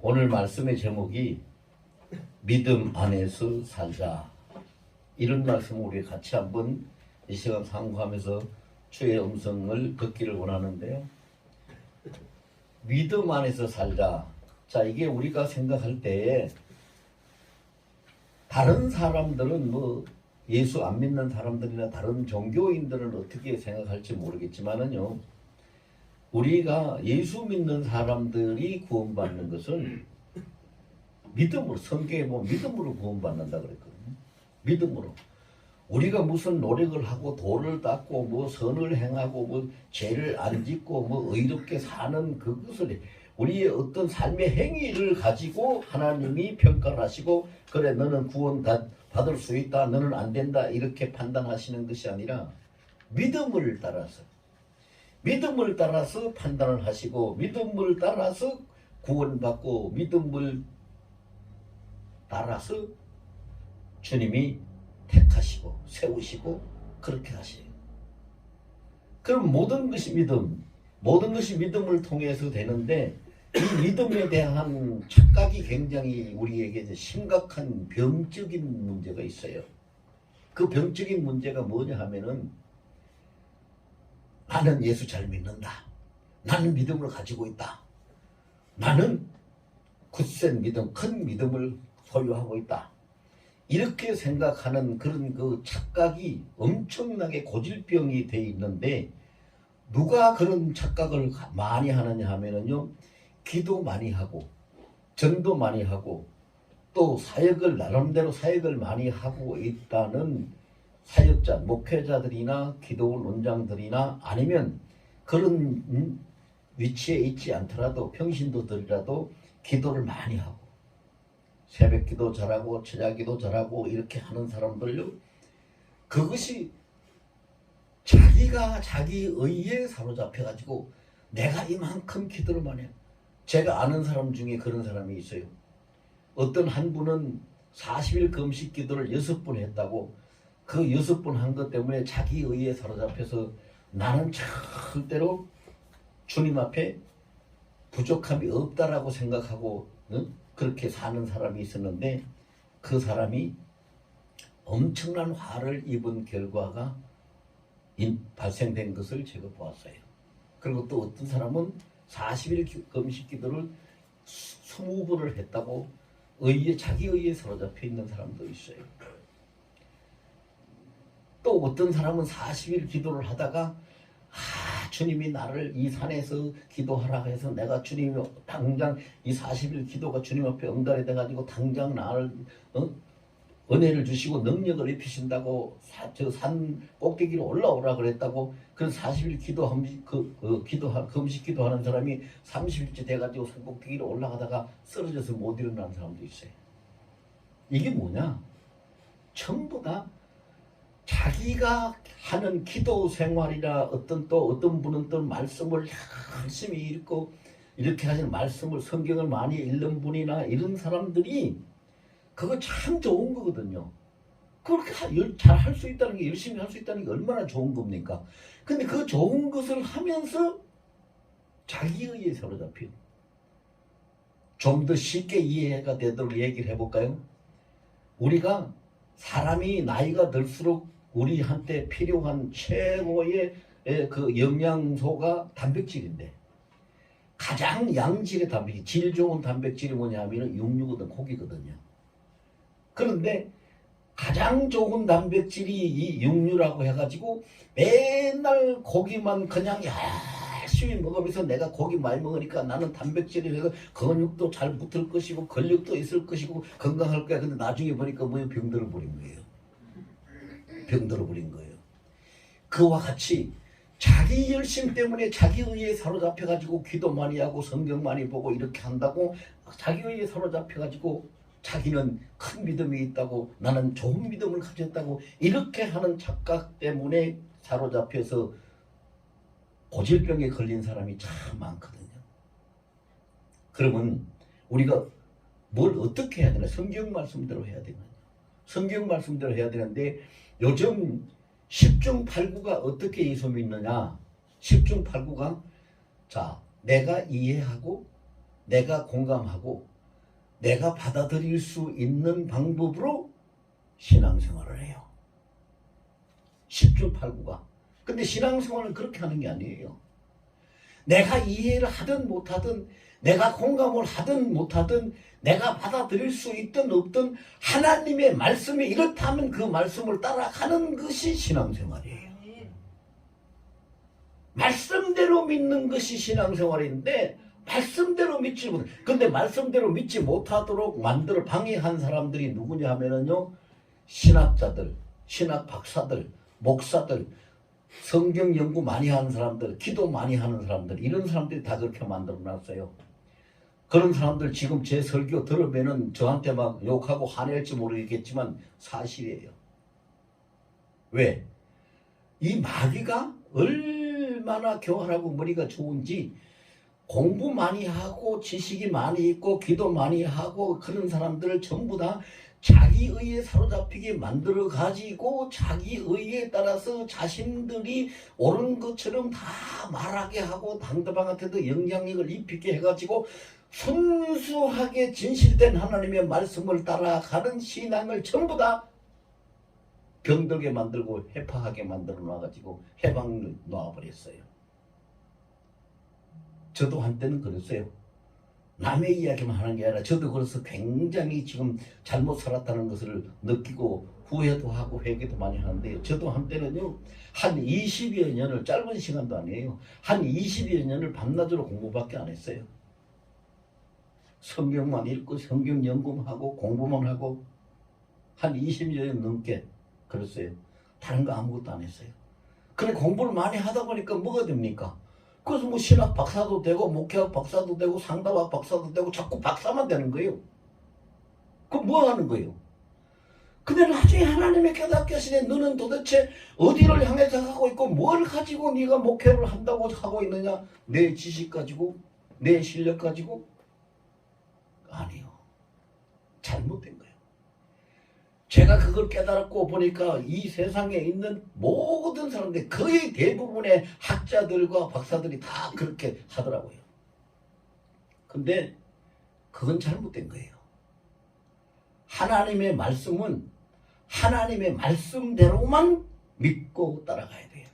오늘 말씀의 제목이 믿음 안에서 살자. 이런 말씀을 우리 같이 한번 이 시간 상고하면서 주의 음성을 듣기를 원하는데요. 믿음 안에서 살자. 자, 이게 우리가 생각할 때에 다른 사람들은 뭐 예수 안 믿는 사람들이나 다른 종교인들은 어떻게 생각할지 모르겠지만은요, 우리가 예수 믿는 사람들이 구원받는 것은 믿음으로, 성경에 보면 믿음으로 구원받는다 그랬거든요. 믿음으로. 우리가 무슨 노력을 하고 도를 닦고 뭐 선을 행하고 뭐 죄를 안 짓고 뭐 의롭게 사는 그것을, 우리의 어떤 삶의 행위를 가지고 하나님이 평가를 하시고, 그래 너는 구원 받을 수 있다, 너는 안 된다, 이렇게 판단하시는 것이 아니라 믿음을 따라서 판단을 하시고, 믿음을 따라서 구원받고, 믿음을 따라서 주님이 택하시고 세우시고 그렇게 하세요. 그럼 모든 것이 믿음을 통해서 되는데, 이 믿음에 대한 착각이 굉장히 우리에게 심각한 병적인 문제가 있어요. 그 병적인 문제가 뭐냐 하면은, 나는 예수 잘 믿는다, 나는 믿음을 가지고 있다, 나는 굳센 믿음, 큰 믿음을 소유하고 있다, 이렇게 생각하는 그런 그 착각이 엄청나게 고질병이 돼 있는데, 누가 그런 착각을 많이 하느냐 하면은요, 기도 많이 하고 전도 많이 하고 또 사역을, 나름대로 사역을 많이 하고 있다는 사역자, 목회자들이나 기도 논장들이나 아니면 그런 위치에 있지 않더라도 평신도들이라도 기도를 많이 하고 새벽 기도 잘하고 철야 기도 잘하고 이렇게 하는 사람들요, 그것이 자기가 자기 의에 사로잡혀 가지고 내가 이만큼 기도를 많이 해요. 제가 아는 사람 중에 그런 사람이 있어요. 어떤 한 분은 40일 금식 기도를 6번 했다고, 그 6번 한 것 때문에 자기 의에 사로잡혀서 나는 절대로 주님 앞에 부족함이 없다라고 생각하고 그렇게 사는 사람이 있었는데, 그 사람이 엄청난 화를 입은 결과가 발생된 것을 제가 보았어요. 그리고 또 어떤 사람은 40일 금식 기도를 20번을 했다고 자기 의에 사로잡혀 있는 사람도 있어요. 또 어떤 사람은 40일 기도를 하다가 주님이 나를 이 산에서 기도하라 해서 내가 주님이 당장 이 40일 기도가 주님 앞에 응달이 돼가지고 당장 나를 은혜를 주시고 능력을 입히신다고 저 산 꼭대기로 올라오라 그랬다고, 그런 40일 금식 기도하는 사람이 30일째 돼가지고 산 꼭대기로 올라가다가 쓰러져서 못 일어나는 사람도 있어요. 이게 뭐냐? 전부 다 자기가 하는 기도 생활이나 어떤 분은 또 말씀을 열심히 읽고 이렇게 하시는 말씀을, 성경을 많이 읽는 분이나 이런 사람들이 그거 참 좋은 거거든요. 그렇게 잘 할 수 있다는 게, 열심히 할 수 있다는 게 얼마나 좋은 겁니까? 근데 그 좋은 것을 하면서 자기의에 사로잡혀. 좀 더 쉽게 이해가 되도록 얘기를 해볼까요? 우리가 사람이 나이가 들수록 우리한테 필요한 최고의 그 영양소가 단백질인데, 가장 양질의 단백질, 질 좋은 단백질이 뭐냐 하면 육류거든, 고기거든요. 그런데 가장 좋은 단백질이 이 육류라고 해가지고 맨날 고기만 그냥 열심히 먹으면서, 내가 고기 많이 먹으니까 나는 단백질이 해서 근육도 잘 붙을 것이고 근력도 있을 것이고 건강할 거야. 근데 나중에 보니까 뭐 병들어 버린 거예요. 그와 같이 자기 열심 때문에 자기 의에 사로잡혀 가지고 기도 많이 하고 성경 많이 보고 이렇게 한다고, 자기 의에 사로잡혀 가지고 자기는 큰 믿음이 있다고, 나는 좋은 믿음을 가졌다고, 이렇게 하는 착각 때문에 사로잡혀서 고질병에 걸린 사람이 참 많거든요. 그러면 우리가 뭘 어떻게 해야 되나? 성경 말씀대로 해야 되나? 성경 말씀대로 해야 되는데, 요즘 10중 8구가 어떻게 예수 믿느냐? 10중 8구가, 자, 내가 이해하고 내가 공감하고 내가 받아들일 수 있는 방법으로 신앙생활을 해요. 10주 8구가. 근데 신앙생활은 그렇게 하는 게 아니에요. 내가 이해를 하든 못하든 내가 공감을 하든 못하든 내가 받아들일 수 있든 없든 하나님의 말씀이 이렇다면 그 말씀을 따라가는 것이 신앙생활이에요. 말씀대로 믿는 것이 신앙생활인데 말씀대로 믿지 못해. 근데 말씀대로 믿지 못하도록 만들어 방해한 사람들이 누구냐 하면은요, 신학자들, 신학 박사들, 목사들, 성경 연구 많이 하는 사람들, 기도 많이 하는 사람들, 이런 사람들이 다 그렇게 만들어 놨어요. 그런 사람들 지금 제 설교 들으면은 저한테 막 욕하고 화낼지 모르겠지만 사실이에요. 왜? 이 마귀가 얼마나 교활하고 머리가 좋은지, 공부 많이 하고 지식이 많이 있고 기도 많이 하고 그런 사람들을 전부 다 자기 의에 사로잡히게 만들어 가지고 자기 의에 따라서 자신들이 옳은 것처럼 다 말하게 하고 상대방한테도 영향력을 입히게 해가지고 순수하게 진실된 하나님의 말씀을 따라가는 신앙을 전부 다 병들게 만들고 해파하게 만들어 놔가지고 해방을 놔버렸어요. 저도 한때는 그랬어요. 남의 이야기만 하는 게 아니라 저도 그래서 굉장히 지금 잘못 살았다는 것을 느끼고 후회도 하고 회개도 많이 하는데요. 저도 한때는요, 한 20여 년을, 짧은 시간도 아니에요, 한 20여 년을 밤낮으로 공부밖에 안 했어요. 성경만 읽고 성경 연구하고 공부만 하고 한 20여 년 넘게 그랬어요. 다른 거 아무것도 안 했어요. 그래 공부를 많이 하다 보니까 뭐가 됩니까? 그래서 뭐 신학 박사도 되고 목회학 박사도 되고 상담학 박사도 되고 자꾸 박사만 되는 거예요. 그럼 뭐 하는 거예요? 근데 나중에 하나님의 깨닫게 하시네. 너는 도대체 어디를 향해서 하고 있고 뭘 가지고 네가 목회를 한다고 하고 있느냐? 내 지식 가지고? 내 실력 가지고? 아니요. 잘못된 거예요. 제가 그걸 깨달았고 보니까 이 세상에 있는 모든 사람들, 거의 대부분의 학자들과 박사들이 다 그렇게 하더라고요. 근데 그건 잘못된 거예요. 하나님의 말씀은 하나님의 말씀대로만 믿고 따라가야 돼요.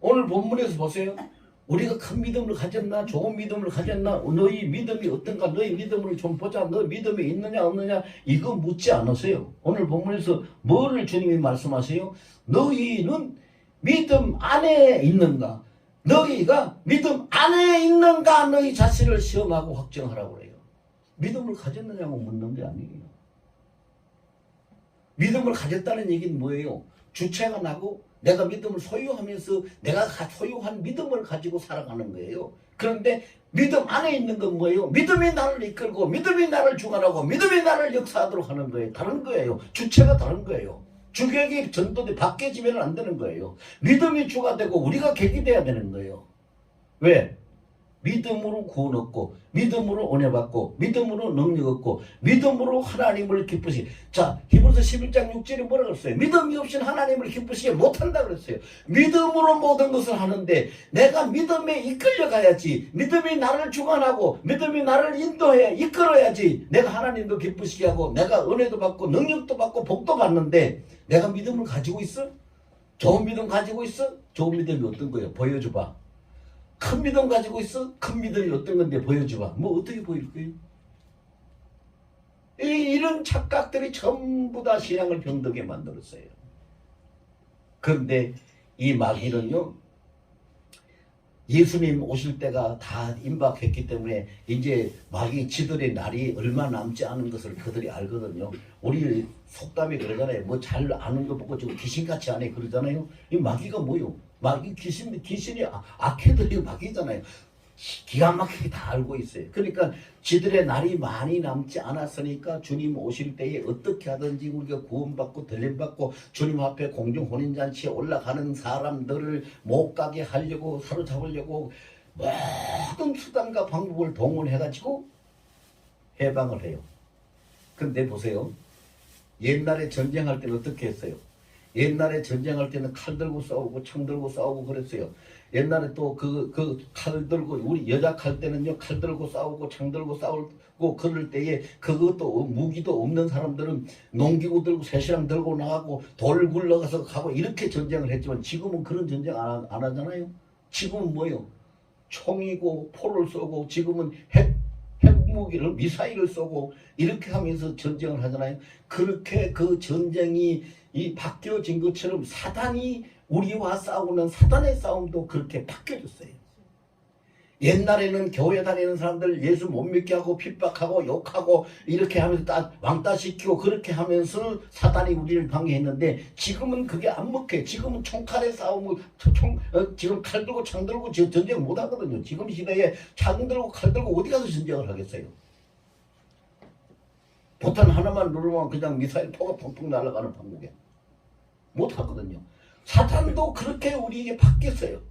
오늘 본문에서 보세요. 우리가 큰 믿음을 가졌나, 좋은 믿음을 가졌나, 너희 믿음이 어떤가, 너희 믿음을 좀 보자, 너 믿음이 있느냐 없느냐, 이거 묻지 않으세요. 오늘 본문에서 뭐를 주님이 말씀하세요? 너희는 믿음 안에 있는가? 너희가 믿음 안에 있는가? 너희 자신을 시험하고 확정하라고 그래요. 믿음을 가졌느냐고 묻는 게 아니에요. 믿음을 가졌다는 얘기는 뭐예요? 주체가 나고 내가 믿음을 소유하면서 내가 소유한 믿음을 가지고 살아가는 거예요. 그런데 믿음 안에 있는 건 뭐예요? 믿음이 나를 이끌고 믿음이 나를 주관하고 믿음이 나를 역사하도록 하는 거예요. 다른 거예요. 주체가 다른 거예요. 주객이 전도돼 바뀌어지면 안 되는 거예요. 믿음이 주가 되고 우리가 객이 돼야 되는 거예요. 왜? 믿음으로 구원 얻고 믿음으로 은혜 받고 믿음으로 능력 얻고 믿음으로 하나님을 기쁘시게. 자, 히브리서 11장 6절에 뭐라 그랬어요? 믿음이 없이는 하나님을 기쁘시게 못한다 그랬어요. 믿음으로 모든 것을 하는데 내가 믿음에 이끌려 가야지. 믿음이 나를 주관하고 믿음이 나를 인도해 이끌어야지 내가 하나님도 기쁘시게 하고 내가 은혜도 받고 능력도 받고 복도 받는데 내가 믿음을 가지고 있어? 좋은 믿음 가지고 있어? 좋은 믿음이 어떤 거예요? 보여줘봐. 큰 믿음 가지고 있어? 큰 믿음이 어떤 건데 보여줘봐. 뭐 어떻게 보일 거예요? 이런 착각들이 전부 다 신앙을 병들게 만들었어요. 그런데 이 마귀는요, 예수님 오실 때가 다 임박했기 때문에 이제 마귀 지들의 날이 얼마 남지 않은 것을 그들이 알거든요. 우리 속담이 그러잖아요. 뭐 잘 아는 거 보고 좀 귀신같이 안 해 그러잖아요. 이 마귀가 뭐요? 마귀 귀신이 악해들이 마귀잖아요. 기가 막히게 다 알고 있어요. 그러니까 지들의 날이 많이 남지 않았으니까 주님 오실 때에 어떻게 하든지 우리가 구원받고 들림받고 주님 앞에 공중 혼인잔치에 올라가는 사람들을 못 가게 하려고 사로잡으려고 모든 수단과 방법을 동원해가지고 해방을 해요. 근데 보세요. 옛날에 전쟁할 때는 어떻게 했어요? 옛날에 전쟁할 때는 칼 들고 싸우고 총 들고 싸우고 그랬어요. 옛날에 또 그 칼 들고 우리 여자 칼 때는요 칼 들고 싸우고 창 들고 싸우고 그럴 때에 그것도 무기도 없는 사람들은 농기구 들고 쇠시랑 들고 나가고 돌 굴러가서 가고 이렇게 전쟁을 했지만 지금은 그런 전쟁 안 하잖아요. 지금은 뭐요? 총이고 포를 쏘고 지금은 핵무기를 미사일을 쏘고 이렇게 하면서 전쟁을 하잖아요. 그렇게 그 전쟁이 이 바뀌어진 것처럼 사단이 우리와 싸우는 사단의 싸움도 그렇게 바뀌어졌어요. 옛날에는 교회 다니는 사람들 예수 못 믿게 하고 핍박하고 욕하고 이렇게 하면서 왕따시키고 그렇게 하면서 사단이 우리를 방해했는데 지금은 그게 안 먹혀요. 지금은 총칼의 싸움을 지금 칼 들고 창 들고 전쟁 못 하거든요. 지금 시대에 창 들고 칼 들고 어디 가서 전쟁을 하겠어요. 보탄 하나만 누르면 그냥 미사일 포가 펑펑 날아가는 방법에 못 하거든요. 사탄도 그렇게 우리에게 바뀌었어요.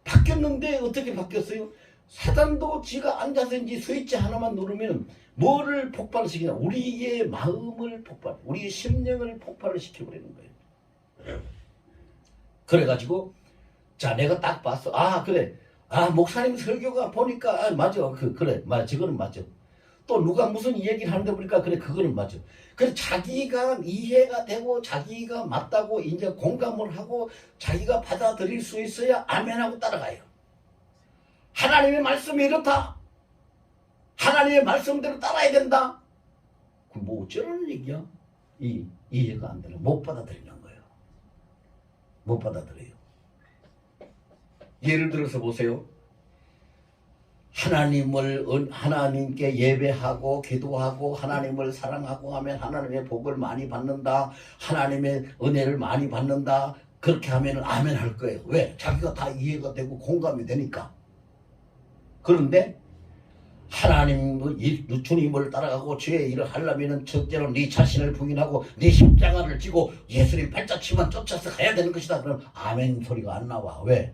바뀌었는데 어떻게 바뀌었어요? 사탄도 지가 앉아서 이제 스위치 하나만 누르면 뭐를 폭발시키냐? 우리의 마음을 우리의 심령을 폭발을 시켜버리는 거예요. 그래가지고 자 내가 딱 봤어. 아 그래. 아 목사님 설교가 보니까 맞아. 그래 맞아. 저거는 맞아. 또 누가 무슨 얘기를 하는데 보니까 그래 그거는 맞아. 그래서 자기가 이해가 되고 자기가 맞다고 이제 공감을 하고 자기가 받아들일 수 있어야 아멘하고 따라가요. 하나님의 말씀이 이렇다. 하나님의 말씀대로 따라야 된다. 그럼 뭐 어쩌라는 얘기야? 이해가 안 되는 못 받아들이는 거예요. 못 받아들여요. 예를 들어서 보세요. 하나님께 예배하고 기도하고 하나님을 사랑하고 하면 하나님의 복을 많이 받는다. 하나님의 은혜를 많이 받는다. 그렇게 하면 아멘 할 거예요. 왜? 자기가 다 이해가 되고 공감이 되니까. 그런데 하나님 주님을 따라가고 주의 일을 하려면 첫째로 네 자신을 부인하고 네 십자가를 지고 예수님 발자취만 쫓아서 가야 되는 것이다. 그럼 아멘 소리가 안 나와. 왜?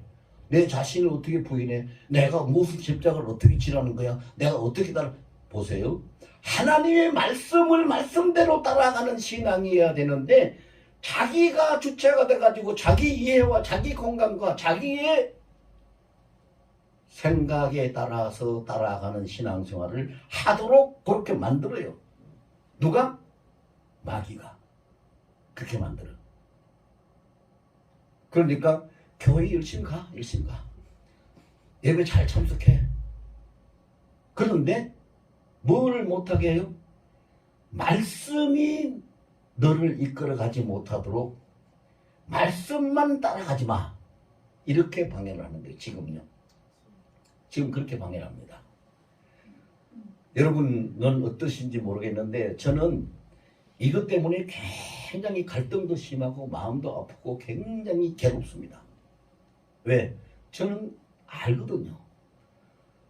내 자신을 어떻게 부인해? 내가 무슨 십자가를 어떻게 지라는 거야? 내가 어떻게 보세요. 하나님의 말씀을 말씀대로 따라가는 신앙이어야 되는데 자기가 주체가 돼가지고 자기 이해와 자기 공감과 자기의 생각에 따라서 따라가는 신앙생활을 하도록 그렇게 만들어요. 누가? 마귀가 그렇게 만들어. 그러니까 교회 열심히 가. 예배 잘 참석해. 그런데 뭘 못하게 해요? 말씀이 너를 이끌어가지 못하도록 말씀만 따라가지 마. 이렇게 방해를 하는 거예요. 지금요. 지금 그렇게 방해를 합니다. 여러분은 어떠신지 모르겠는데 저는 이것 때문에 굉장히 갈등도 심하고 마음도 아프고 굉장히 괴롭습니다. 왜? 저는 알거든요.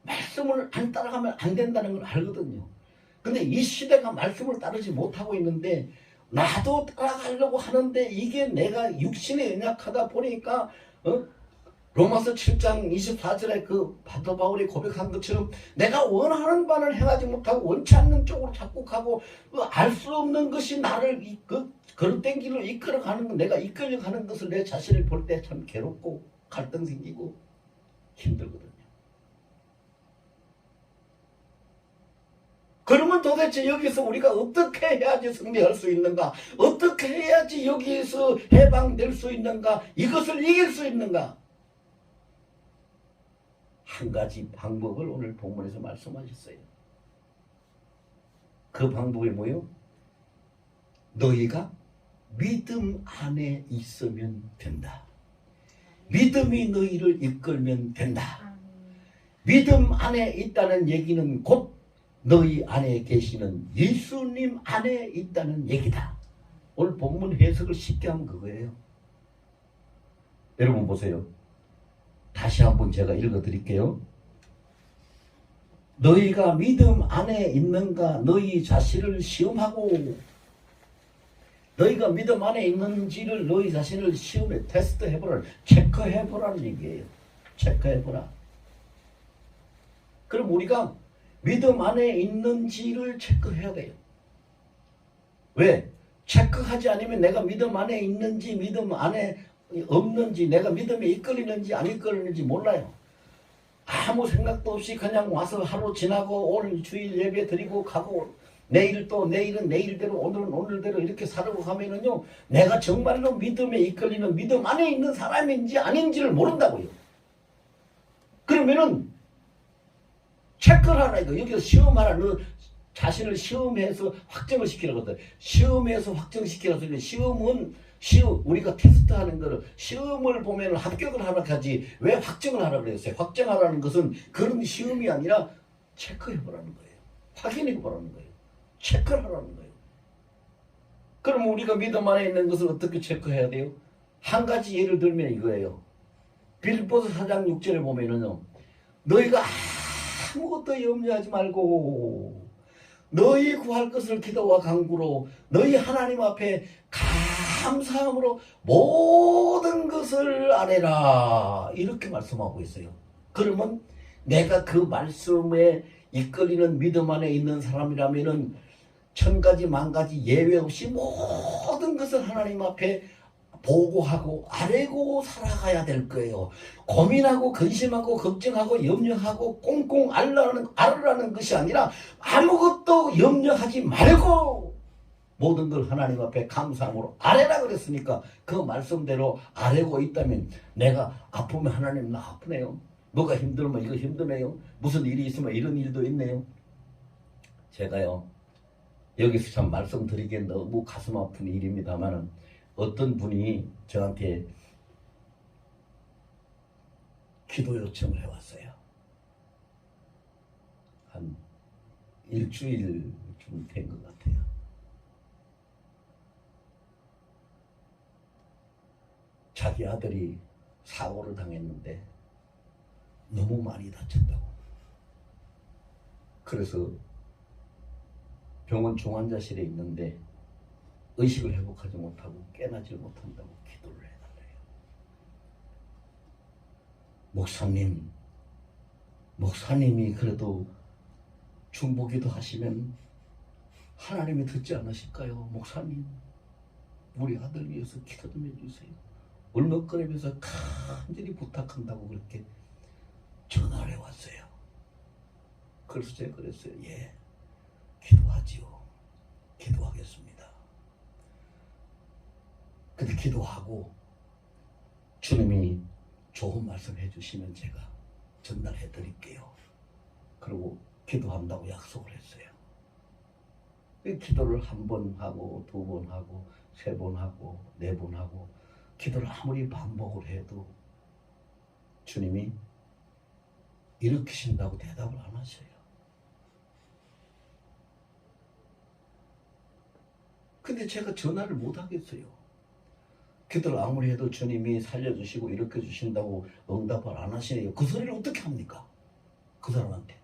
말씀을 안 따라가면 안 된다는 걸 알거든요. 근데 이 시대가 말씀을 따르지 못하고 있는데 나도 따라가려고 하는데 이게 내가 육신에 연약하다 보니까 로마서 7장 24절에 그 사도 바울이 고백한 것처럼 내가 원하는 바를 행하지 못하고 원치 않는 쪽으로 자꾸 가고 알 수 없는 것이 나를 그릇된 길로 이끌어가는 내가 이끌려가는 것을 내 자신을 볼 때 참 괴롭고 갈등 생기고 힘들거든요. 그러면 도대체 여기서 우리가 어떻게 해야지 승리할 수 있는가? 어떻게 해야지 여기에서 해방될 수 있는가? 이것을 이길 수 있는가? 한 가지 방법을 오늘 본문에서 말씀하셨어요. 그 방법이 뭐예요? 너희가 믿음 안에 있으면 된다. 믿음이 너희를 이끌면 된다. 믿음 안에 있다는 얘기는 곧 너희 안에 계시는 예수님 안에 있다는 얘기다. 오늘 본문 해석을 쉽게 하면 그거예요. 여러분 보세요. 다시 한번 제가 읽어드릴게요. 너희가 믿음 안에 있는가 너희 자신을 시험하고 너희가 믿음 안에 있는지를 너희 자신을 시험에 테스트해보라. 체크해보라는 얘기예요. 체크해보라. 그럼 우리가 믿음 안에 있는지를 체크해야 돼요. 왜? 체크하지 않으면 내가 믿음 안에 있는지 믿음 안에 없는지 내가 믿음에 이끌리는지 안 이끌리는지 몰라요. 아무 생각도 없이 그냥 와서 하루 지나고 오늘 주일 예배 드리고 가고 내일 또 내일은 내일대로 오늘은 오늘대로 이렇게 살아고 가면은요 내가 정말로 믿음에 이끌리는 믿음 안에 있는 사람인지 아닌지를 모른다고요. 그러면은 체크를 하라 이거. 여기서 시험하라. 너 자신을 시험해서 확정을 시키라거든. 시험해서 확정시키라서 시험 우리가 테스트하는 거를 시험을 보면 합격을 하라 하지 왜 확정을 하라 그랬어요. 확정하라는 것은 그런 시험이 아니라 체크해보라는 거예요. 확인해보라는 거예요. 체크를 하라는 거예요. 그럼 우리가 믿음 안에 있는 것을 어떻게 체크해야 돼요? 한 가지 예를 들면 이거예요. 빌보서 4장 6절에 보면은요 너희가 아무것도 염려하지 말고 너희 구할 것을 기도와 간구로 너희 하나님 앞에 감사함으로 모든 것을 아뢰라 이렇게 말씀하고 있어요. 그러면 내가 그 말씀에 이끌리는 믿음 안에 있는 사람이라면은 천가지 만가지 예외 없이 모든 것을 하나님 앞에 보고하고 아뢰고 살아가야 될 거예요. 고민하고 근심하고 걱정하고 염려하고 꽁꽁 앓으라는 것이 아니라 아무것도 염려하지 말고 모든 걸 하나님 앞에 감사함으로 아뢰라 그랬으니까 그 말씀대로 아뢰고 있다면 내가 아프면 하나님 나 아프네요. 뭐가 힘들면 이거 힘드네요. 무슨 일이 있으면 이런 일도 있네요. 제가요 여기서 참 말씀드리기엔 너무 가슴 아픈 일입니다만은 어떤 분이 저한테 기도 요청을 해왔어요. 한 일주일쯤 된 것 같아요. 자기 아들이 사고를 당했는데 너무 많이 다쳤다고. 그래서 병원 중환자실에 있는데 의식을 회복하지 못하고 깨나질 못한다고 기도를 해달래요. 목사님이 그래도 중보기도 하시면 하나님이 듣지 않으실까요? 목사님 우리 아들 위해서 기도 좀 해주세요. 울먹거리면서 간절히 부탁한다고 그렇게 전화를 해왔어요. 그래서 제가 그랬어요. 예, 기도하지요. 기도하겠습니다. 근데 기도하고 주님이 좋은 말씀 해주시면 제가 전달해 드릴게요. 그리고 기도한다고 약속을 했어요. 기도를 한 번 하고 두 번 하고 세 번 하고 네 번 하고 기도를 아무리 반복을 해도 주님이 일으키신다고 대답을 안 하셔요. 근데 제가 전화를 못 하겠어요. 기도를 아무리 해도 주님이 살려주시고 일으켜 주신다고 응답을 안 하시네요. 그 소리를 어떻게 합니까? 그 사람한테.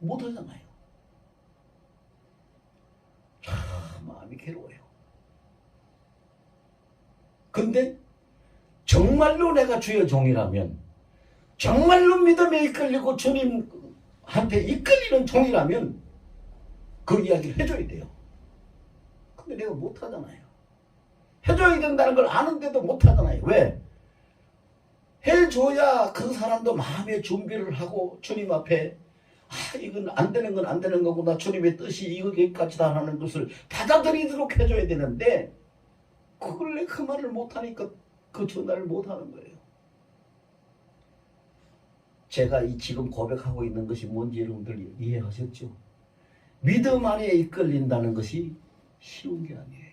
못 하잖아요. 참 마음이 괴로워요. 근데 정말로 내가 주의 종이라면 정말로 믿음에 이끌리고 주님한테 이끌리는 종이라면 그 이야기를 해줘야 돼요. 근데 내가 못하잖아요. 해줘야 된다는 걸 아는데도 못하잖아요. 왜? 해줘야 그 사람도 마음의 준비를 하고 주님 앞에 이건 안 되는 건 안 되는 거구나. 주님의 뜻이 이거기까지다 하는 것을 받아들이도록 해줘야 되는데 그걸 내 그 말을 못하니까 그 전화를 못하는 거예요. 제가 지금 고백하고 있는 것이 뭔지 여러분들 이해하셨죠? 믿음 안에 이끌린다는 것이 쉬운 게 아니에요.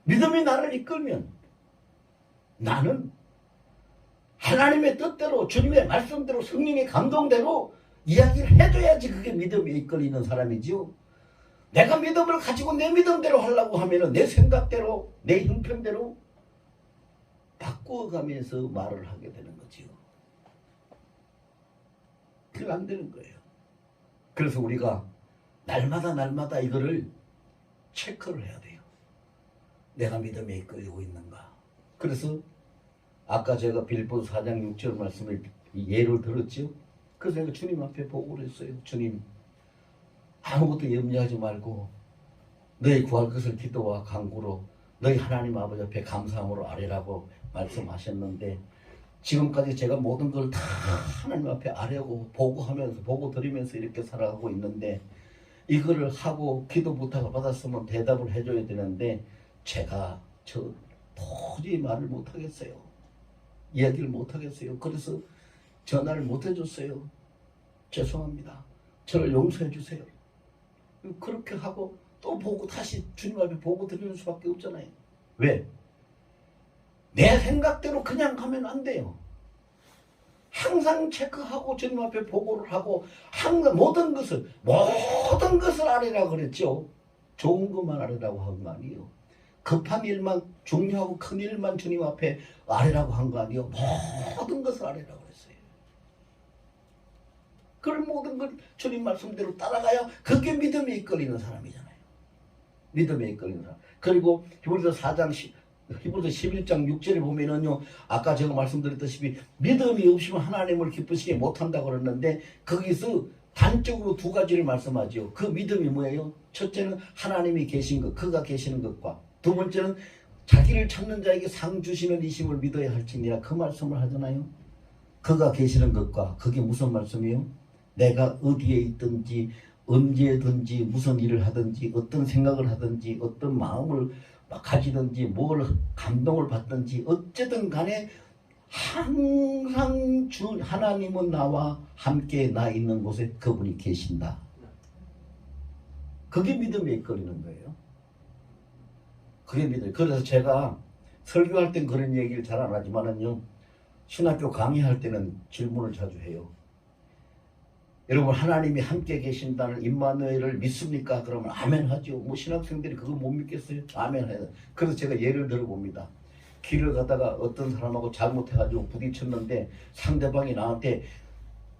믿음이 나를 이끌면 나는 하나님의 뜻대로 주님의 말씀대로 성령의 감동대로 이야기를 해줘야지 그게 믿음에 이끌리는 사람이지요. 내가 믿음을 가지고 내 믿음대로 하려고 하면은 내 생각대로 내 형편대로 바꾸어가면서 말을 하게 되는 거지요. 그게 안 되는 거예요. 그래서 우리가 날마다 이거를 체크를 해야 돼요. 내가 믿음에 이끌리고 있는가. 그래서 아까 제가 빌보서 4장 6절 말씀을 예를 들었죠. 그래서 내가 주님 앞에 보고를 했어요. 주님 아무것도 염려하지 말고 너희 구할 것을 기도와 간구로 너희 하나님 아버지 앞에 감사함으로 아뢰라고 말씀하셨는데 지금까지 제가 모든 걸 다 하나님 앞에 아뢰고 보고하면서 보고 드리면서 이렇게 살아가고 있는데 이거를 하고 기도 부탁을 받았으면 대답을 해줘야 되는데 제가 도저히 말을 못하겠어요. 이야기를 못하겠어요. 그래서 전화를 못 해줬어요. 죄송합니다. 저를 용서해 주세요. 그렇게 하고 또 보고 다시 주님 앞에 보고 드리는 수밖에 없잖아요. 왜? 내 생각대로 그냥 가면 안 돼요. 항상 체크하고 주님 앞에 보고를 하고 항상 모든 것을 아뢰라 그랬죠. 좋은 것만 아뢰라고 한 거 아니에요. 급한 일만 중요하고 큰 일만 주님 앞에 아뢰라고 한 거 아니에요. 모든 것을 아뢰라고 그랬어요. 그런 모든 걸 주님 말씀대로 따라가야 그게 믿음에 이끌리는 사람이잖아요. 믿음에 이끌리는 사람. 그리고 히브리서 11장 6절에 보면은요, 아까 제가 말씀드렸다시피 믿음이 없으면 하나님을 기쁘시게 못한다고 그랬는데 거기서 단적으로 두 가지를 말씀하죠. 그 믿음이 뭐예요? 첫째는 하나님이 계신 것, 그가 계시는 것과 두 번째는 자기를 찾는 자에게 상 주시는 이심을 믿어야 할지니라 그 말씀을 하잖아요. 그가 계시는 것과 그게 무슨 말씀이에요? 내가 어디에 있든지 언제든지 무슨 일을 하든지 어떤 생각을 하든지 어떤 마음을 가지든지 뭘 감동을 받든지 어쨌든 간에 항상 하나님은 나와 함께 나 있는 곳에 그분이 계신다. 그게 믿음에 이끌리는 거예요. 그게 믿음. 그래서 제가 설교할 땐 그런 얘기를 잘 안 하지만은요, 신학교 강의할 때는 질문을 자주 해요. 여러분 하나님이 함께 계신다는 임마누엘을 믿습니까? 그러면 아멘 하죠. 뭐 신학생들이 그거 못 믿겠어요? 아멘 해요. 그래서 제가 예를 들어봅니다. 길을 가다가 어떤 사람하고 잘못해가지고 부딪혔는데 상대방이 나한테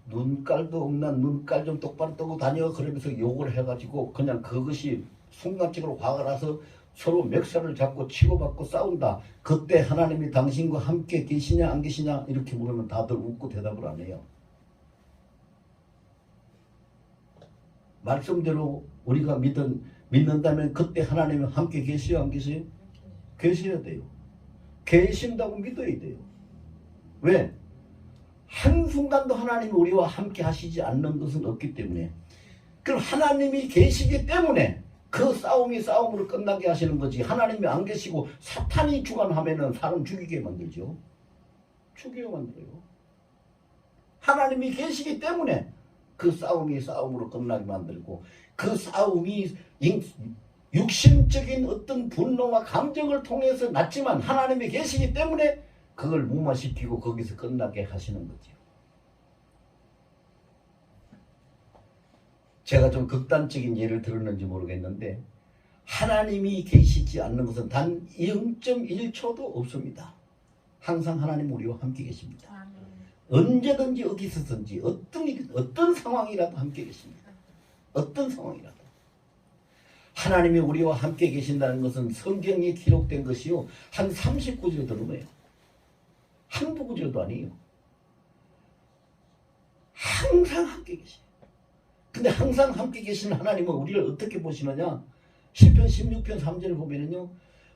눈깔도 없는 눈깔 좀 똑바로 뜨고 다녀 그러면서 욕을 해가지고 그냥 그것이 순간적으로 화가 나서 서로 멱살을 잡고 치고받고 싸운다. 그때 하나님이 당신과 함께 계시냐 안 계시냐 이렇게 물으면 다들 웃고 대답을 안 해요. 말씀대로 우리가 믿는다면 그때 하나님이 함께 계셔요 안 계세요? 계셔야 돼요. 계신다고 믿어야 돼요. 왜? 한순간도 하나님이 우리와 함께 하시지 않는 것은 없기 때문에. 그럼 하나님이 계시기 때문에 그 싸움이 싸움으로 끝나게 하시는 거지. 하나님이 안 계시고 사탄이 주관하면은 사람 죽이게 만들죠. 죽이게 만들어요. 하나님이 계시기 때문에 그 싸움이 싸움으로 끝나게 만들고 그 싸움이 육신적인 어떤 분노와 감정을 통해서 났지만 하나님이 계시기 때문에 그걸 무마시키고 거기서 끝나게 하시는 거죠. 제가 좀 극단적인 예를 들었는지 모르겠는데 하나님이 계시지 않는 것은 단 0.1초도 없습니다. 항상 하나님 우리와 함께 계십니다. 언제든지 어디서든지 어떤 상황이라도 함께 계십니다. 어떤 상황이라도. 하나님이 우리와 함께 계신다는 것은 성경에 기록된 것이요. 한 39절도 넘어요. 한두 구절도 아니에요. 항상 함께 계세요. 근데 항상 함께 계시는 하나님은 우리를 어떻게 보시느냐? 시편 16편 3절을 보면은요.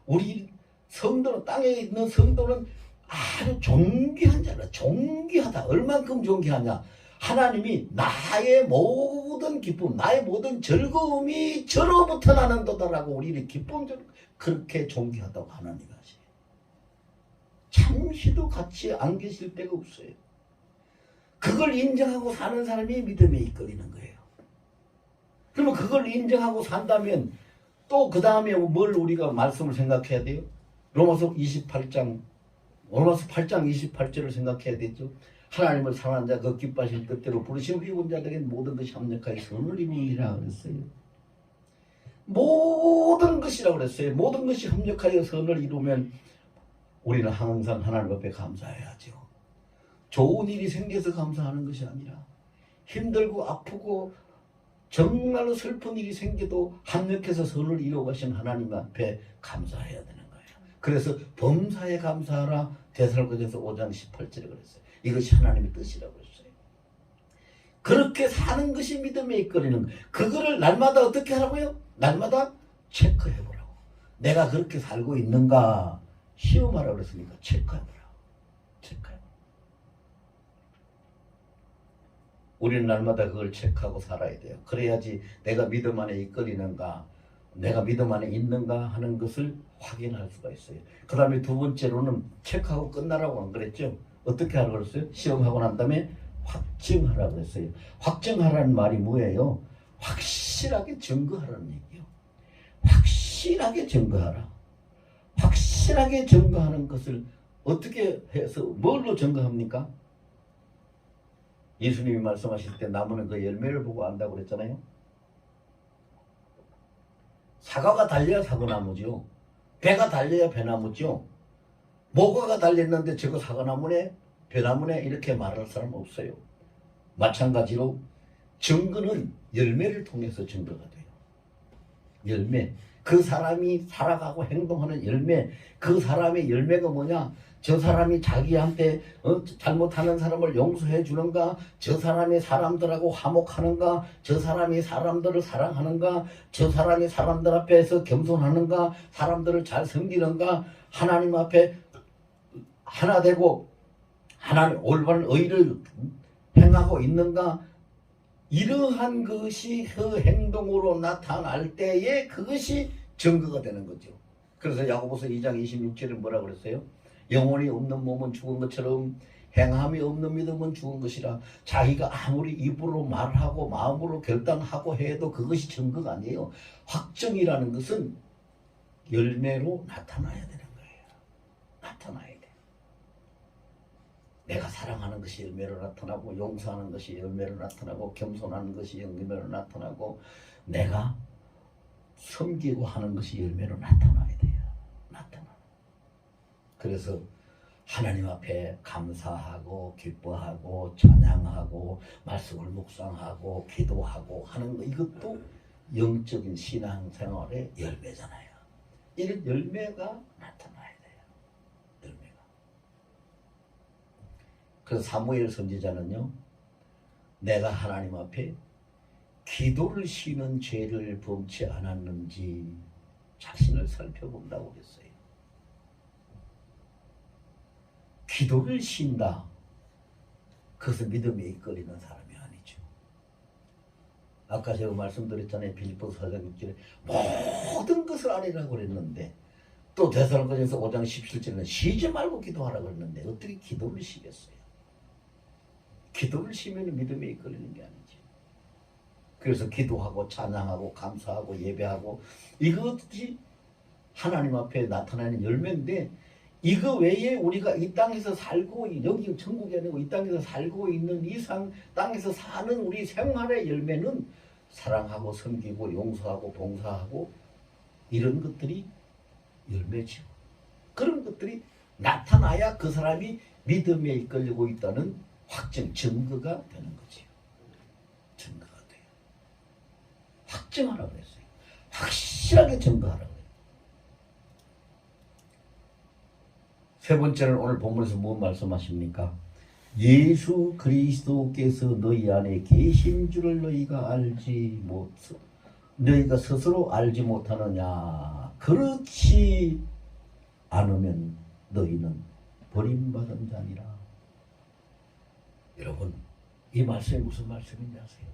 우리 성도는 땅에 있는 성도는 아주 존귀한 자라. 존귀하다. 얼만큼 존귀하냐? 하나님이 나의 모든 기쁨, 나의 모든 즐거움이 저로부터 나는도다라고 우리를 기쁨적으로 그렇게 존귀하다고 하나님이 하시요. 잠시도 같이 안 계실 때가 없어요. 그걸 인정하고 사는 사람이 믿음에 이끌리는 거예요. 그러면 그걸 인정하고 산다면 또 그 다음에 뭘 우리가 말씀을 생각해야 돼요? 로마서 8장 28절을 생각해야 되죠. 하나님을 사랑하는 자 그 기뻐하실 뜻대로 부르심을 입은 자들에게 모든 것이 합력하여 선을 이루리라 그랬어요. 모든 것이라고 그랬어요. 모든 것이 합력하여 선을 이루면 우리는 항상 하나님 앞에 감사해야죠. 좋은 일이 생겨서 감사하는 것이 아니라 힘들고 아프고 정말로 슬픈 일이 생겨도 합력해서 선을 이루어 가신 하나님 앞에 감사해야 되는 거예요. 그래서 범사에 감사하라 데살로니가서 5장 18절에 그랬어요. 이것이 하나님의 뜻이라고 했어요. 그렇게 사는 것이 믿음에 이끌리는 거예요. 그거를 날마다 어떻게 하라고요? 날마다 체크해보라고. 내가 그렇게 살고 있는가 시험하라 그랬으니까 체크해보라. 체크해보라. 우리는 날마다 그걸 체크하고 살아야 돼요. 그래야지 내가 믿음 안에 이끌리는가, 내가 믿음 안에 있는가 하는 것을 확인할 수가 있어요. 그 다음에 두 번째로는 체크하고 끝나라고 안 그랬죠? 어떻게 하라고 그랬어요? 시험하고 난 다음에 확증하라고 그랬어요. 확증하라는 말이 뭐예요? 확실하게 증거하라는 얘기예요. 확실하게 증거하라. 확실하게 증거하는 것을 어떻게 해서 뭘로 증거합니까? 예수님이 말씀하실 때 나무는 그 열매를 보고 안다고 그랬잖아요. 사과가 달려야 사과나무죠. 배가 달려야 배나무죠. 뭐가가 달렸는데 저거 사과나무네 배나무네 이렇게 말할 사람 없어요. 마찬가지로 증거는 열매를 통해서 증거가 돼요. 열매. 그 사람이 살아가고 행동하는 열매. 그 사람의 열매가 뭐냐? 저 사람이 자기한테 잘못하는 사람을 용서해 주는가? 저 사람이 사람들하고 화목하는가? 저 사람이 사람들을 사랑하는가? 저 사람이 사람들 앞에서 겸손하는가? 사람들을 잘 섬기는가? 하나님 앞에 하나 되고 하나님 올바른 의를 행하고 있는가? 이러한 것이 그 행동으로 나타날 때에 그것이 증거가 되는 거죠. 그래서 야고보서 2장 26절에 뭐라고 그랬어요? 영혼이 없는 몸은 죽은 것처럼 행함이 없는 믿음은 죽은 것이라. 자기가 아무리 입으로 말하고 마음으로 결단하고 해도 그것이 증거가 아니에요. 확정이라는 것은 열매로 나타나야 되는 거예요. 나타나야 돼. 내가 사랑하는 것이 열매로 나타나고, 용서하는 것이 열매로 나타나고, 겸손하는 것이 열매로 나타나고, 내가 섬기고 하는 것이 열매로 나타나야 돼요. 나타나. 그래서 하나님 앞에 감사하고 기뻐하고 찬양하고 말씀을 묵상하고 기도하고 하는 거, 이것도 영적인 신앙생활의 열매잖아요. 이런 열매가 나타나야 돼요. 열매가. 그래서 사무엘 선지자는요, 내가 하나님 앞에 기도를 쉬는 죄를 범치 않았는지 자신을 살펴본다고 그랬어요. 기도를 쉰다. 그것은 믿음에 이끌리는 사람이 아니죠. 아까 제가 말씀드렸잖아요. 빌립보서 4장 6절에 모든 것을 아니라고 그랬는데, 또 데살로니가전서 5장 17절에는 쉬지 말고 기도하라고 그랬는데 어떻게 기도를 쉬겠어요? 기도를 쉬면 믿음에 이끌리는 게 아니죠. 그래서 기도하고 찬양하고 감사하고 예배하고 이것이 하나님 앞에 나타나는 열매인데, 이거 외에 우리가 이 땅에서 살고, 여기 천국이 아니고 이 땅에서 살고 있는 이상 땅에서 사는 우리 생활의 열매는 사랑하고 섬기고 용서하고 봉사하고 이런 것들이 열매죠. 그런 것들이 나타나야 그 사람이 믿음에 이끌리고 있다는 확증, 증거가 되는 거죠. 증거가 돼요. 확증하라고 그랬어요. 확실하게 증거하라고. 세 번째는 오늘 본문에서 무엇 말씀하십니까? 예수 그리스도께서 너희 안에 계신 줄을 너희가 너희가 스스로 알지 못하느냐? 그렇지 않으면 너희는 버림받은 자니라. 여러분, 이 말씀이 무슨 말씀인지 아세요?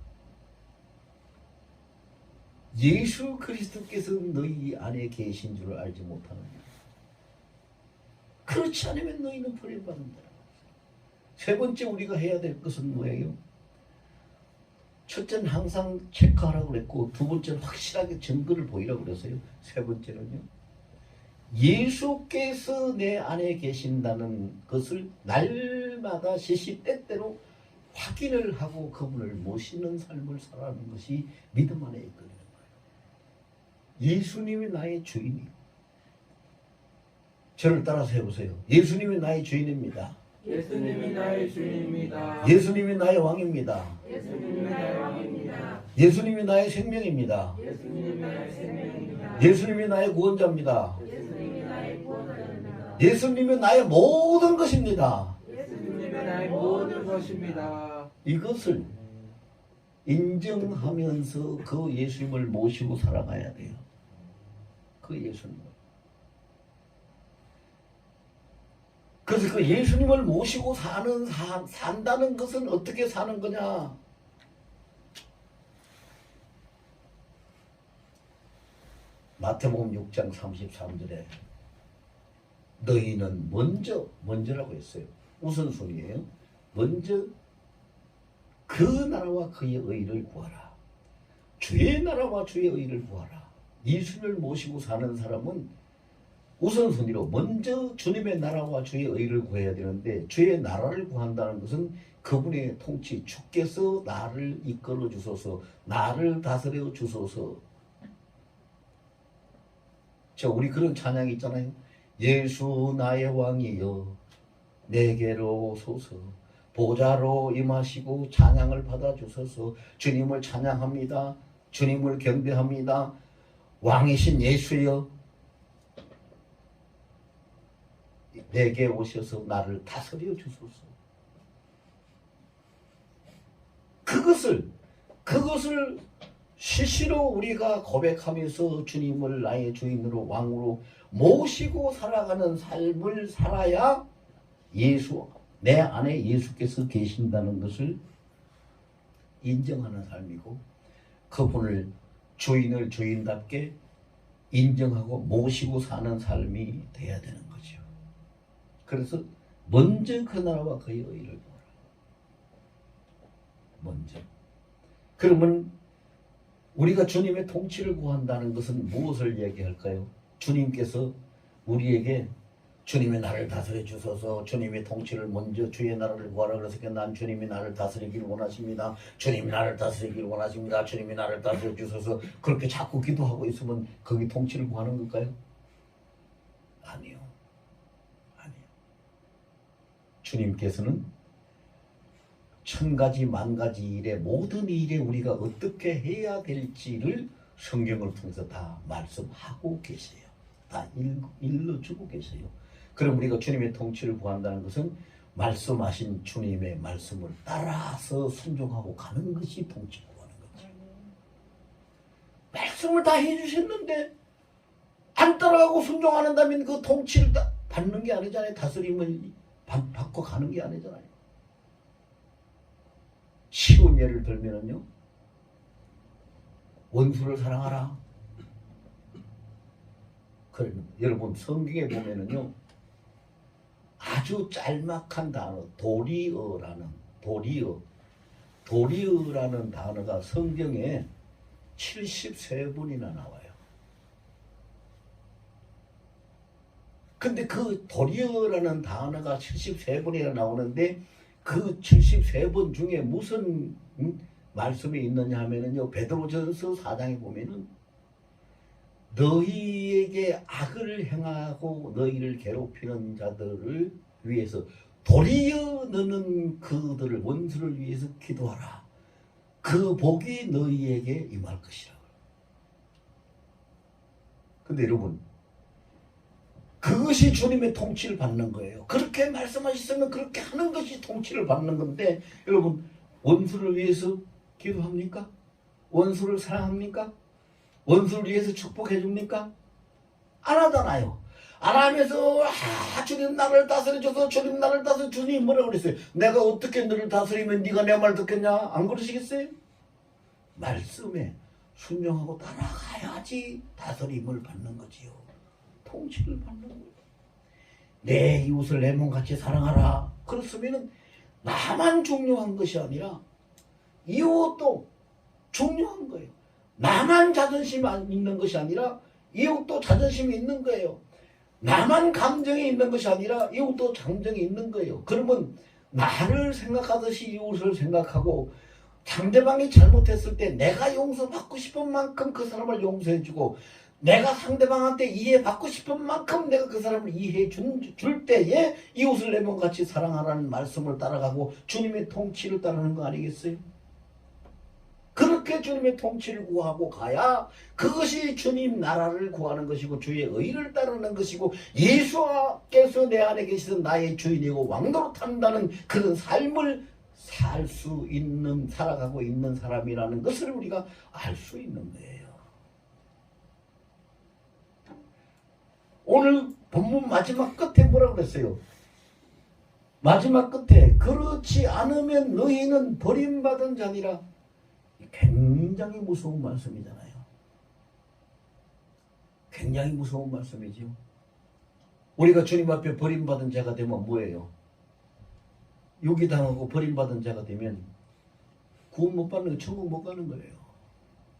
예수 그리스도께서 너희 안에 계신 줄을 알지 못하느냐? 그렇지 않으면 너희는 버림받는다. 세 번째 우리가 해야 될 것은 뭐예요? 첫째는 항상 체크하라고 그랬고, 두 번째는 확실하게 증거를 보이라고 그랬어요. 세 번째는요, 예수께서 내 안에 계신다는 것을 날마다 시시때때로 확인을 하고 그분을 모시는 삶을 살아가는 것이 믿음 안에 이끌리는 거예요. 예수님이 나의 주인이고, 저를 따라서 해보세요. 예수님이 나의 주인입니다. 예수님이 나의 주인입니다. 예수님이 나의 왕입니다. 예수님이 나의 왕입니다. 예수님이 나의 생명입니다. 예수님이 나의 생명입니다. 예수님이 나의 구원자입니다. 예수님이 나의 구원자입니다. 예수님이 나의 모든 것입니다. 예수님이 나의 모든 것입니다. 이것을 인정하면서 그 예수님을 모시고 살아가야 돼요. 그 예수님을. 그래서 그 예수님을 모시고 산다는 것은 어떻게 사는 거냐? 마태복음 6장 33절에 너희는 먼저라고 했어요. 우선순위예요. 먼저 그 나라와 그의 의를 구하라. 주의 나라와 주의 의를 구하라. 예수를 모시고 사는 사람은 우선순위로 먼저 주님의 나라와 주의 의를 구해야 되는데, 주의 나라를 구한다는 것은 그분의 통치, 주께서 나를 이끌어 주소서, 나를 다스려 주소서. 우리 그런 찬양이 있잖아요. 예수 나의 왕이여 내게로 오소서, 보좌로 임하시고 찬양을 받아 주소서. 주님을 찬양합니다. 주님을 경배합니다. 왕이신 예수여 내게 오셔서 나를 다스려 주소서. 그것을 실시로 우리가 고백하면서 주님을 나의 주인으로 왕으로 모시고 살아가는 삶을 살아야 내 안에 예수께서 계신다는 것을 인정하는 삶이고, 그분을 주인을 주인답게 인정하고 모시고 사는 삶이 돼야 되는 거죠. 그래서 먼저 그 나라와 그의 의를 구하라. 먼저. 그러면 우리가 주님의 통치를 구한다는 것은 무엇을 얘기할까요? 주님께서 우리에게 주님의 나라를 다스려 주소서, 주님의 통치를 먼저 주의 나라를 구하라 그래서 난 주님이 나를 다스리기를 원하십니다. 주님이 나를 다스리기를 원하십니다. 주님이 나를 다스려 주소서. 그렇게 자꾸 기도하고 있으면 거기 통치를 구하는 걸까요? 아니요. 주님께서는 천가지 만가지 일에 모든 일에 우리가 어떻게 해야 될지를 성경을 통해서 다 말씀하고 계세요. 다 일러주고 계세요. 그럼 우리가 주님의 통치를 구한다는 것은 말씀하신 주님의 말씀을 따라서 순종하고 가는 것이 통치 구하는 거죠. 말씀을 다 해주셨는데 안 따라가고 순종 안 한다면 그 통치를 받는 게 아니잖아요. 다스림을 받고 가는 게 아니잖아요. 쉬운 예를 들면은요, 원수를 사랑하라. 여러분 성경에 보면은요, 아주 짤막한 단어 도리어라는 단어가 성경에 73번이나 나와요. 근데 그 도리어라는 단어가 73번이나 나오는데 그 73번 중에 무슨 말씀이 있느냐 하면은요, 베드로전서 4장에 보면은 너희에게 악을 행하고 너희를 괴롭히는 자들을 위해서 도리어 너는 그들을 원수를 위해서 기도하라. 그 복이 너희에게 임할 것이라. 근데 여러분, 그것이 주님의 통치를 받는 거예요. 그렇게 말씀하셨으면 그렇게 하는 것이 통치를 받는 건데, 여러분 원수를 위해서 기도합니까? 원수를 사랑합니까? 원수를 위해서 축복해 줍니까? 안 하잖아요. 안 하면서 주님 나를 다스려줘서 주님 나를 다스려. 주님 뭐라고 그랬어요? 내가 어떻게 너를 다스리면 네가 내 말 듣겠냐? 안 그러시겠어요? 말씀에 순종하고 따라가야지 다스림을 받는 거지요. 통치를 받는 거예요. 내 이웃을 내 몸같이 사랑하라. 그렇으면 나만 중요한 것이 아니라 이웃도 중요한 거예요. 나만 자존심 있는 것이 아니라 이웃도 자존심이 있는 거예요. 나만 감정이 있는 것이 아니라 이웃도 감정이 있는 거예요. 그러면 나를 생각하듯이 이웃을 생각하고, 상대방이 잘못했을 때 내가 용서받고 싶은 만큼 그 사람을 용서해주고, 내가 상대방한테 이해받고 싶은 만큼 내가 그 사람을 이해해 줄 때에 이웃을 내 몸같이 사랑하라는 말씀을 따라가고 주님의 통치를 따르는 거 아니겠어요? 그렇게 주님의 통치를 구하고 가야 그것이 주님 나라를 구하는 것이고 주의 의를 따르는 것이고 예수께서 내 안에 계시던 나의 주인이고 왕도로 탄다는 그런 삶을 살 수 있는, 살아가고 있는 사람이라는 것을 우리가 알 수 있는 거예요. 오늘 본문 마지막 끝에 뭐라고 그랬어요? 마지막 끝에 그렇지 않으면 너희는 버림받은 자니라. 굉장히 무서운 말씀이잖아요. 굉장히 무서운 말씀이죠. 우리가 주님 앞에 버림받은 자가 되면 뭐예요? 유기당하고 버림받은 자가 되면 구원 못 받는 거, 천국 못 가는 거예요.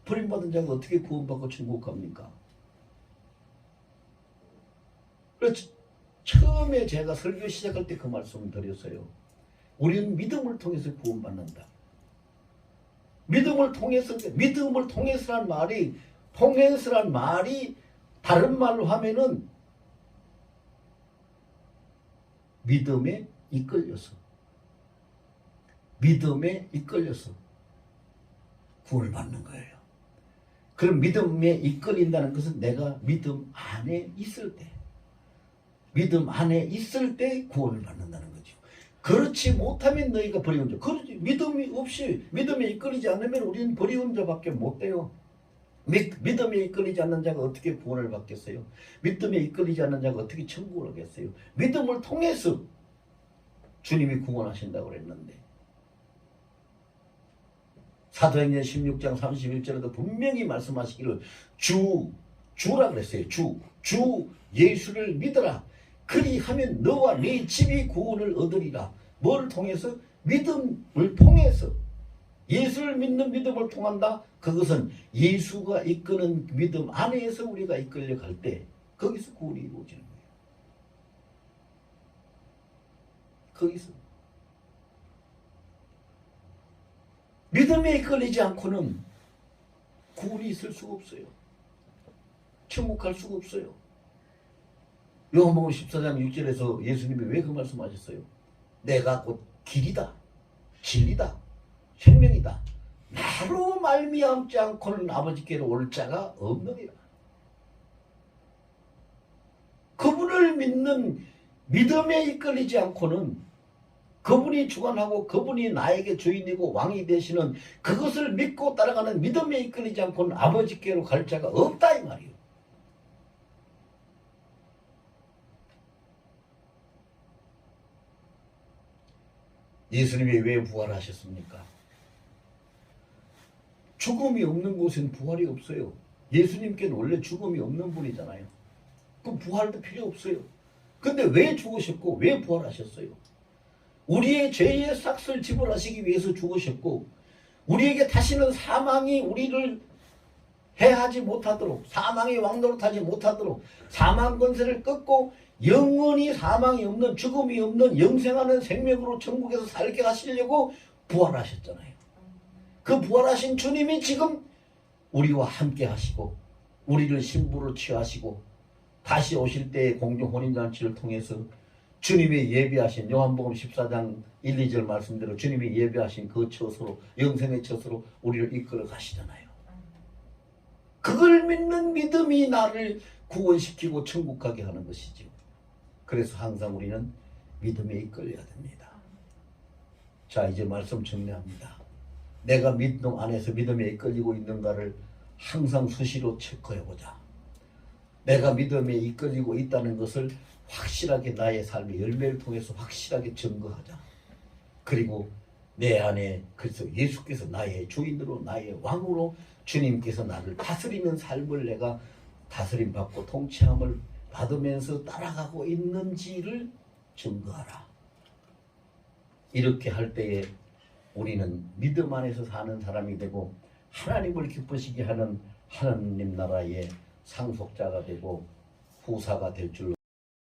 버림받은 자가 어떻게 구원받고 천국 갑니까? 그래서 처음에 제가 설교 시작할 때 그 말씀을 드렸어요. 우리는 믿음을 통해서 구원받는다. 믿음을 통해서란 말이 다른 말로 하면은 믿음에 이끌려서 구원을 받는 거예요. 그럼 믿음에 이끌린다는 것은 내가 믿음 안에 있을 때 구원을 받는다는 거죠. 그렇지 못하면 너희가 버리운 자. 그렇지 믿음에 이끌리지 않으면 우리는 버리운 자밖에 못 돼요. 믿음에 이끌리지 않는 자가 어떻게 구원을 받겠어요? 믿음에 이끌리지 않는 자가 어떻게 천국을 가겠어요? 믿음을 통해서 주님이 구원하신다고 그랬는데 사도행전 16장 31절에도 분명히 말씀하시기를 주라 그랬어요. 주 예수를 믿어라. 그리하면 너와 네 집이 구원을 얻으리라. 뭘 통해서? 믿음을 통해서. 예수를 믿는 믿음을 통한다. 그것은 예수가 이끄는 믿음 안에서 우리가 이끌려 갈 때 거기서 구원이 이루어지는 거예요. 거기서. 믿음에 이끌리지 않고는 구원이 있을 수가 없어요. 천국 갈 수가 없어요. 요한복음 14장 6절에서 예수님이 왜 그 말씀하셨어요? 내가 곧 길이다, 진리다, 생명이다. 나로 말미암지 않고는 아버지께로 올 자가 없느니라. 그분을 믿는 믿음에 이끌리지 않고는 그분이 주관하고 그분이 나에게 주인이고 왕이 되시는 그것을 믿고 따라가는 믿음에 이끌리지 않고는 아버지께로 갈 자가 없다 이 말이에요. 예수님이 왜 부활하셨습니까? 죽음이 없는 곳엔 부활이 없어요. 예수님께는 원래 죽음이 없는 분이잖아요. 그럼 부활도 필요 없어요. 근데 왜 죽으셨고 왜 부활하셨어요? 우리의 죄의 삭을 지불하시기 위해서 죽으셨고 우리에게 다시는 사망이 우리를 해하지 못하도록 사망의 왕노릇하지 못하도록 사망 권세를 끊고 영원히 사망이 없는 죽음이 없는 영생하는 생명으로 천국에서 살게 하시려고 부활하셨잖아요. 그 부활하신 주님이 지금 우리와 함께 하시고 우리를 신부로 취하시고 다시 오실 때의 공중 혼인잔치를 통해서 주님이 예비하신 요한복음 14장 1, 2절 말씀대로 주님이 예비하신 그 처소로 영생의 처소로 우리를 이끌어 가시잖아요. 그걸 믿는 믿음이 나를 구원시키고 천국 가게 하는 것이죠. 그래서 항상 우리는 믿음에 이끌려야 됩니다. 자, 이제 말씀 정리합니다. 내가 믿음 안에서 믿음에 이끌리고 있는가를 항상 수시로 체크해보자. 내가 믿음에 이끌리고 있다는 것을 확실하게 나의 삶의 열매를 통해서 확실하게 증거하자. 그리고 내 안에 그래서 예수께서 나의 주인으로 나의 왕으로 주님께서 나를 다스리는 삶을 내가 다스림 받고 통치함을 받으면서 따라가고 있는지를 증거하라. 이렇게 할 때에 우리는 믿음 안에서 사는 사람이 되고 하나님을 기쁘시게 하는 하나님 나라의 상속자가 되고 후사가 될 줄로